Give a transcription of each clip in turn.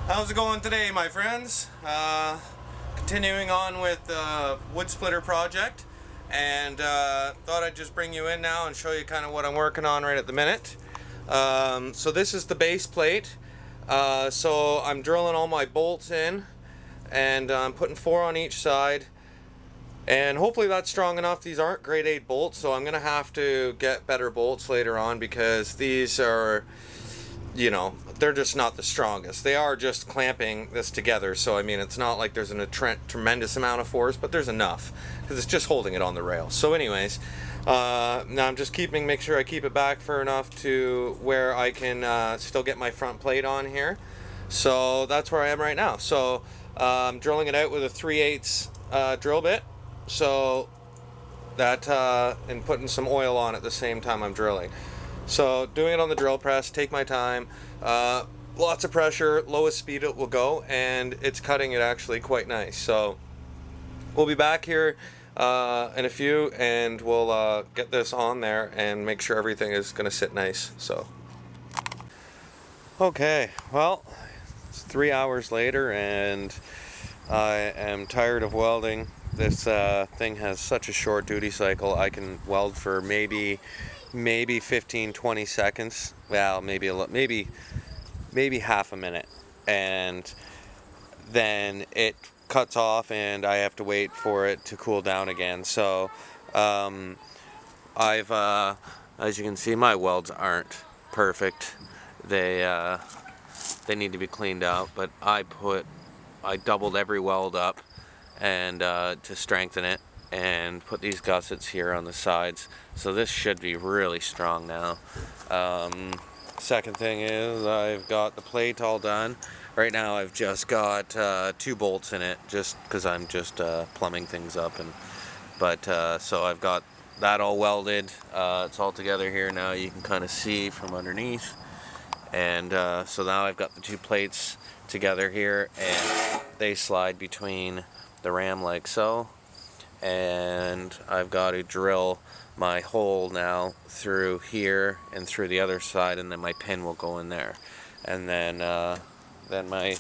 How's it going today, my friends? Continuing on with the wood splitter project, and thought I'd just bring you in now and show you kind of what I'm working on right at the minute. So this is the base plate. So I'm drilling all my bolts in, and I'm putting 4 on each side. And hopefully that's strong enough. These aren't grade 8 bolts, so I'm gonna have to get better bolts later on because these are, they're just not the strongest. They are just clamping this together, so I mean, it's not like there's a tremendous amount of force, but there's enough because it's just holding it on the rail. So anyways, now I'm just make sure I keep it back far enough to where I can still get my front plate on here. So that's where I am right now. So I'm drilling it out with a 3/8 drill bit. So that and putting some oil on at the same time I'm drilling. So doing it on the drill press, take my time, lots of pressure, lowest speed it will go, and it's cutting it actually quite nice. So we'll be back here in a few, and we'll get this on there and make sure everything is going to sit nice. So okay, well, it's 3 hours later, and I am tired of welding. This thing has such a short duty cycle. I can weld for maybe 15-20 seconds. Well, maybe half a minute, and then it cuts off and I have to wait for it to cool down again. So I've as you can see, my welds aren't perfect. They need to be cleaned out, but I doubled every weld up and to strengthen it, and put these gussets here on the sides, so this should be really strong now. Second thing is I've got the plate all done. Right now I've just got 2 bolts in it, just because I'm just plumbing things up, so I've got that all welded. It's all together here now. You can kind of see from underneath, and so now I've got the 2 plates together here, and they slide between the ram like so, and I've got to drill my hole now through here and through the other side, and then my pin will go in there, and then my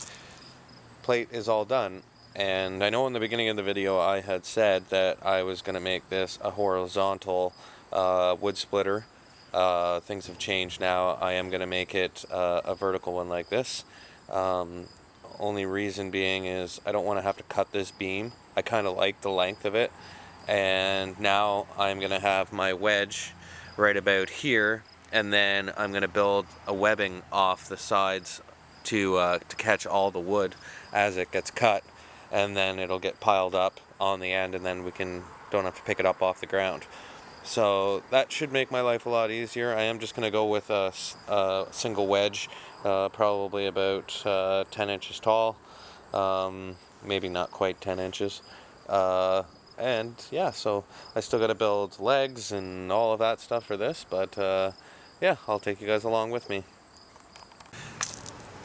plate is all done. And I know in the beginning of the video I had said that I was going to make this a horizontal wood splitter. Things have changed now. I am going to make it a vertical one like this. Only reason being is I don't want to have to cut this beam. I kind of like the length of it, and now I'm going to have my wedge right about here, and then I'm going to build a webbing off the sides to catch all the wood as it gets cut, and then it'll get piled up on the end, and then don't have to pick it up off the ground. So that should make my life a lot easier. I am just going to go with a single wedge, probably about 10 inches tall, maybe not quite 10 inches. And yeah, so I still got to build legs and all of that stuff for this, but yeah, I'll take you guys along with me.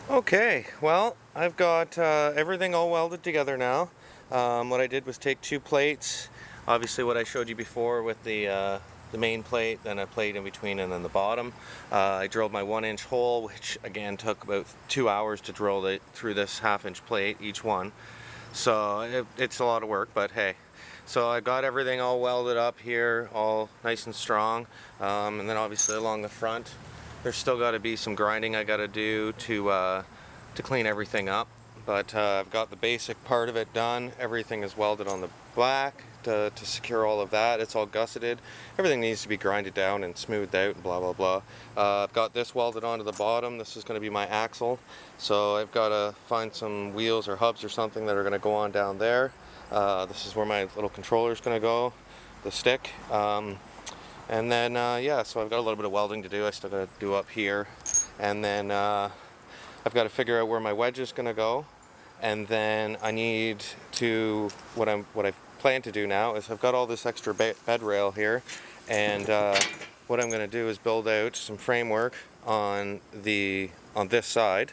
Okay, well, I've got everything all welded together now. What I did was take 2 plates. Obviously what I showed you before with the main plate, then a plate in between, and then the bottom. I drilled my 1-inch hole, which again took about 2 hours to drill through this 1/2-inch plate, each one. So it's a lot of work, but hey. So I got everything all welded up here, all nice and strong. And then obviously along the front, there's still got to be some grinding I got to do to clean everything up. But I've got the basic part of it done. Everything is welded on the back to secure all of that. It's all gusseted. Everything needs to be grinded down and smoothed out and blah blah blah. I've got this welded onto the bottom. This is going to be my axle. So I've got to find some wheels or hubs or something that are going to go on down there. This is where my little controller is going to go, the stick. And then yeah, so I've got a little bit of welding to do. I still got to do up here, and then I've got to figure out where my wedge is going to go, and then I need to what I plan to do now is I've got all this extra bed rail here, and what I'm going to do is build out some framework on this side.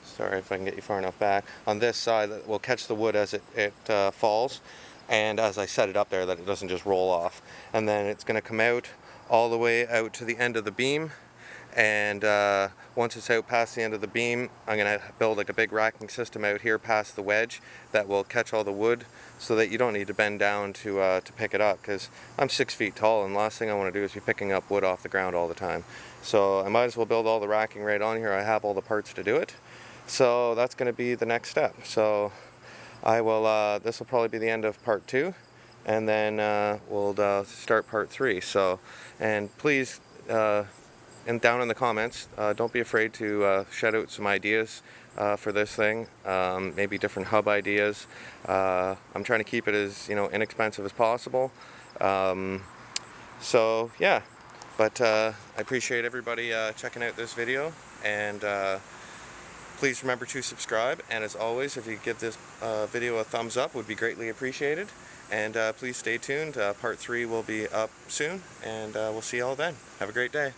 Sorry if I can get you far enough back. On this side that will catch the wood as it falls, and as I set it up there, that it doesn't just roll off. And then it's going to come out all the way out to the end of the beam, and once it's out past the end of the beam, I'm going to build like a big racking system out here past the wedge that will catch all the wood, so that you don't need to bend down to pick it up, because I'm 6 feet tall and the last thing I want to do is be picking up wood off the ground all the time. So I might as well build all the racking right on here. I have all the parts to do it. So that's going to be the next step. So I will, this will probably be the end of part 2, and then we'll start part 3. So, and please, and down in the comments, don't be afraid to shout out some ideas for this thing, maybe different hub ideas. I'm trying to keep it as inexpensive as possible. So yeah, but I appreciate everybody checking out this video, and please remember to subscribe, and as always, if you give this video a thumbs up, would be greatly appreciated. And please stay tuned. Part 3 will be up soon, and we'll see you all then. Have a great day.